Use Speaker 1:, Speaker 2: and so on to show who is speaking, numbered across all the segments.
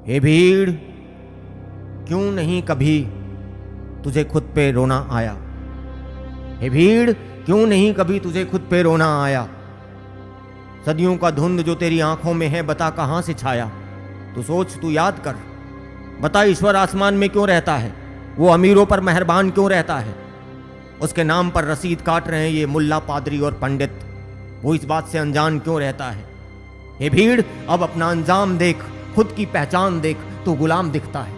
Speaker 1: हे भीड़, क्यों नहीं कभी तुझे खुद पे रोना आया? हे भीड़, क्यों नहीं कभी तुझे खुद पे रोना आया? सदियों का धुंध जो तेरी आंखों में है, बता कहां से छाया? तू सोच, तू याद कर, बता ईश्वर आसमान में क्यों रहता है? वो अमीरों पर मेहरबान क्यों रहता है? उसके नाम पर रसीद काट रहे हैं ये मुल्ला, पादरी और पंडित, वो इस बात से अनजान क्यों रहता है? हे भीड़, अब अपना अंजाम देख, खुद की पहचान देख, तू गुलाम दिखता है।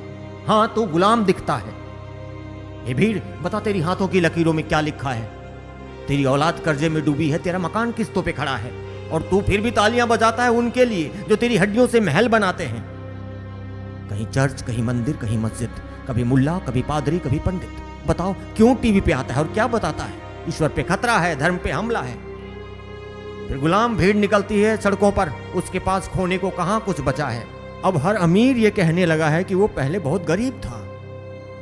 Speaker 1: हाँ, तू गुलाम दिखता है। हे भीड़, बता तेरी हाथों की लकीरों में क्या लिखा है? तेरी औलाद कर्जे में डूबी है, तेरा मकान किस्तों पे खड़ा है, और तू फिर भी तालियां बजाता है उनके लिए जो तेरी हड्डियों से महल बनाते हैं। कहीं चर्च, कहीं मंदिर, कहीं मस्जिद, कभी मुल्ला, कभी पादरी, कभी पंडित। बताओ क्यों टीवी पे आता है और क्या बताता है? ईश्वर पे खतरा है, धर्म पे हमला है। फिर गुलाम भीड़ निकलती है सड़कों पर, उसके पास खोने को कहां कुछ बचा है। अब हर अमीर ये कहने लगा है कि वो पहले बहुत गरीब था,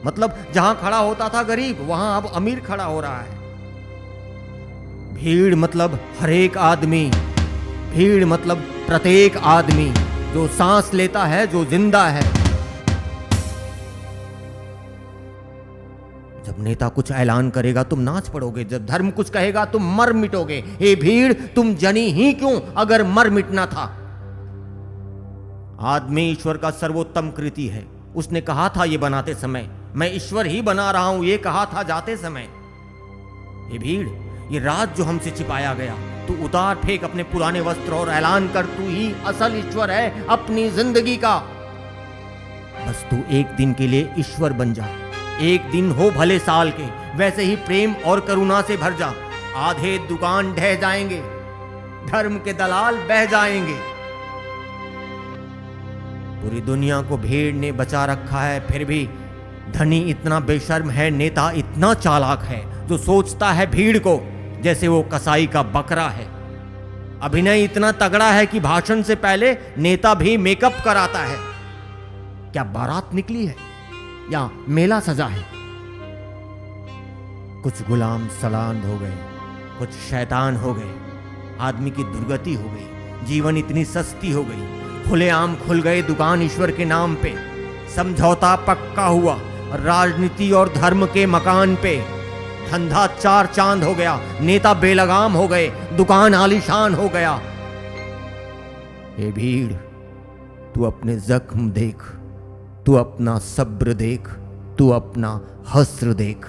Speaker 1: मतलब जहां खड़ा होता था गरीब, वहां अब अमीर खड़ा हो रहा है। भीड़ मतलब हर एक आदमी, भीड़ मतलब प्रत्येक आदमी जो सांस लेता है, जो जिंदा है। जब नेता कुछ ऐलान करेगा तुम नाच पड़ोगे, जब धर्म कुछ कहेगा तुम मर मिटोगे। हे भीड़, तुम जनी ही क्यों अगर मर मिटना था? आदमी ईश्वर का सर्वोत्तम कृति है। उसने कहा था ये बनाते समय, मैं ईश्वर ही बना रहा हूं, ये कहा था जाते समय। हे भीड़, ये राज जो हमसे छिपाया गया, तू उतार फेंक अपने पुराने वस्त्र और ऐलान कर, तू ही असल ईश्वर है अपनी जिंदगी का। बस तू एक दिन के लिए ईश्वर बन जा, एक दिन हो भले साल के, वैसे ही प्रेम और करुणा से भर जा। आधे दुकान ढह जाएंगे, धर्म के दलाल बह जाएंगे। पूरी दुनिया को भीड़ ने बचा रखा है, फिर भी धनी इतना बेशर्म है, नेता इतना चालाक है जो सोचता है भीड़ को जैसे वो कसाई का बकरा है। अभिनय इतना तगड़ा है कि भाषण से पहले नेता भी मेकअप कराता है। क्या बारात निकली है या मेला सजा है? कुछ गुलाम सलांद हो गए, कुछ शैतान हो गए, आदमी की दुर्गति हो गई, जीवन इतनी सस्ती हो गई, खुलेआम खुल गए दुकान ईश्वर के नाम पे, समझौता पक्का हुआ राजनीति और धर्म के मकान पे, धंधा चार चांद हो गया, नेता बेलगाम हो गए, दुकान आलीशान हो गया। ए भीड़, तू अपने जख्म देख, तू अपना सब्र देख, तू अपना हस्र देख।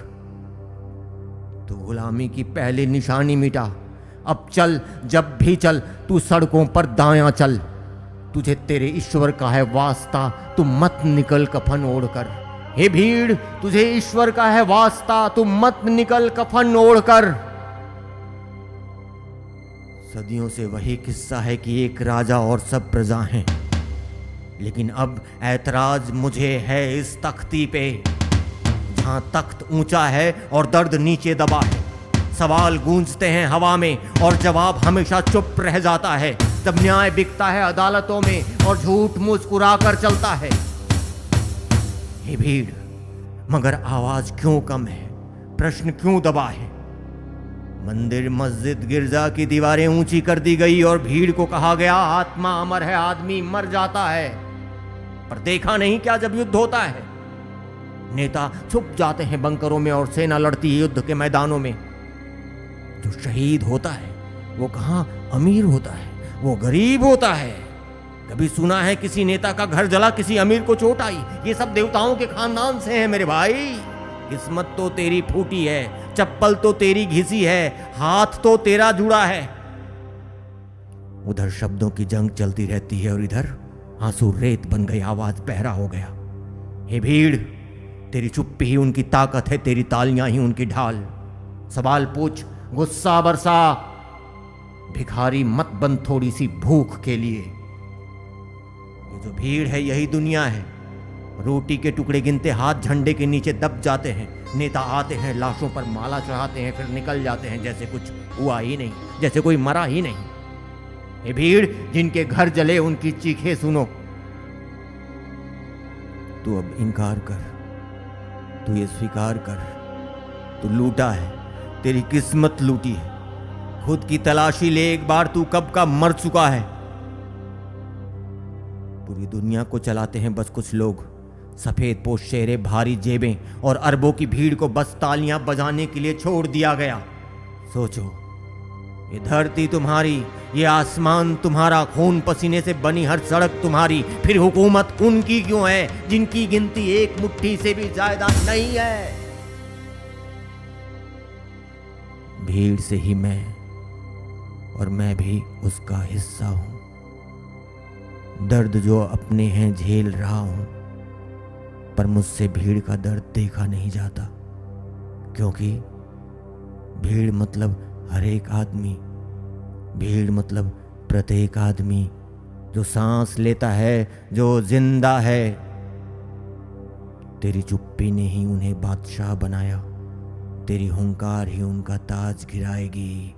Speaker 1: तू गुलामी की पहली निशानी मिटा, अब चल, जब भी चल तू सड़कों पर दायां चल। तुझे तेरे ईश्वर का है वास्ता, तू मत निकल कफन ओढ़कर। हे भीड़, तुझे ईश्वर का है वास्ता, तू मत निकल कफन ओढ़कर। सदियों से वही किस्सा है कि एक राजा और सब प्रजा हैं, लेकिन अब ऐतराज मुझे है इस तख्ती पे, जहां तख्त ऊंचा है और दर्द नीचे दबा है। सवाल गूंजते हैं हवा में और जवाब हमेशा चुप रह जाता है। जब न्याय बिकता है अदालतों में और झूठ मुस्कुरा कर चलता है। हे भीड़, मगर आवाज क्यों कम है? प्रश्न क्यों दबा है? मंदिर, मस्जिद, गिरजा की दीवारें ऊंची कर दी गई और भीड़ को कहा गया आत्मा अमर है, आदमी मर जाता है। पर देखा नहीं क्या जब युद्ध होता है? नेता छुप जाते हैं बंकरों में और सेना लड़ती है युद्ध के मैदानों में। जो शहीद होता है वो कहां अमीर होता है, वो गरीब होता है। कभी सुना है किसी नेता का घर जला, किसी अमीर को चोट आई? ये सब देवताओं के खानदान से है मेरे भाई। किस्मत तो तेरी फूटी है, चप्पल तो तेरी घिसी है, हाथ तो तेरा जुड़ा है। उधर शब्दों की जंग चलती रहती है और इधर आंसू रेत बन गई, आवाज बहरा हो गया। हे भीड़, तेरी चुप्पी ही उनकी ताकत है, तेरी तालियां ही उनकी ढाल। सवाल पूछ, गुस्सा बरसा, भिखारी मत बन थोड़ी सी भूख के लिए। ये जो भीड़ है यही दुनिया है। रोटी के टुकड़े गिनते हाथ झंडे के नीचे दब जाते हैं। नेता आते हैं, लाशों पर माला चढ़ाते हैं, फिर निकल जाते हैं जैसे कुछ हुआ ही नहीं, जैसे कोई मरा ही नहीं। ये भीड़, जिनके घर जले उनकी चीखें सुनो। तू अब इनकार कर, तू ये स्वीकार कर, तू लूटा है, तेरी किस्मत लूटी है। खुद की तलाशी ले एक बार, तू कब का मर चुका है। पूरी दुनिया को चलाते हैं बस कुछ लोग, सफेद पोश चेहरे, भारी जेबें और अरबों की भीड़ को बस तालियां बजाने के लिए छोड़ दिया गया। सोचो, ये धरती तुम्हारी, ये आसमान तुम्हारा, खून पसीने से बनी हर सड़क तुम्हारी, फिर हुकूमत उनकी क्यों है जिनकी गिनती एक मुट्ठी से भी ज्यादा नहीं है। भीड़ से ही मैं, और मैं भी उसका हिस्सा हूं। दर्द जो अपने हैं झेल रहा हूं, पर मुझसे भीड़ का दर्द देखा नहीं जाता, क्योंकि भीड़ मतलब हर एक आदमी, भीड़ मतलब प्रत्येक आदमी जो सांस लेता है, जो जिंदा है। तेरी चुप्पी ने ही उन्हें बादशाह बनाया, तेरी हुंकार ही उनका ताज गिराएगी।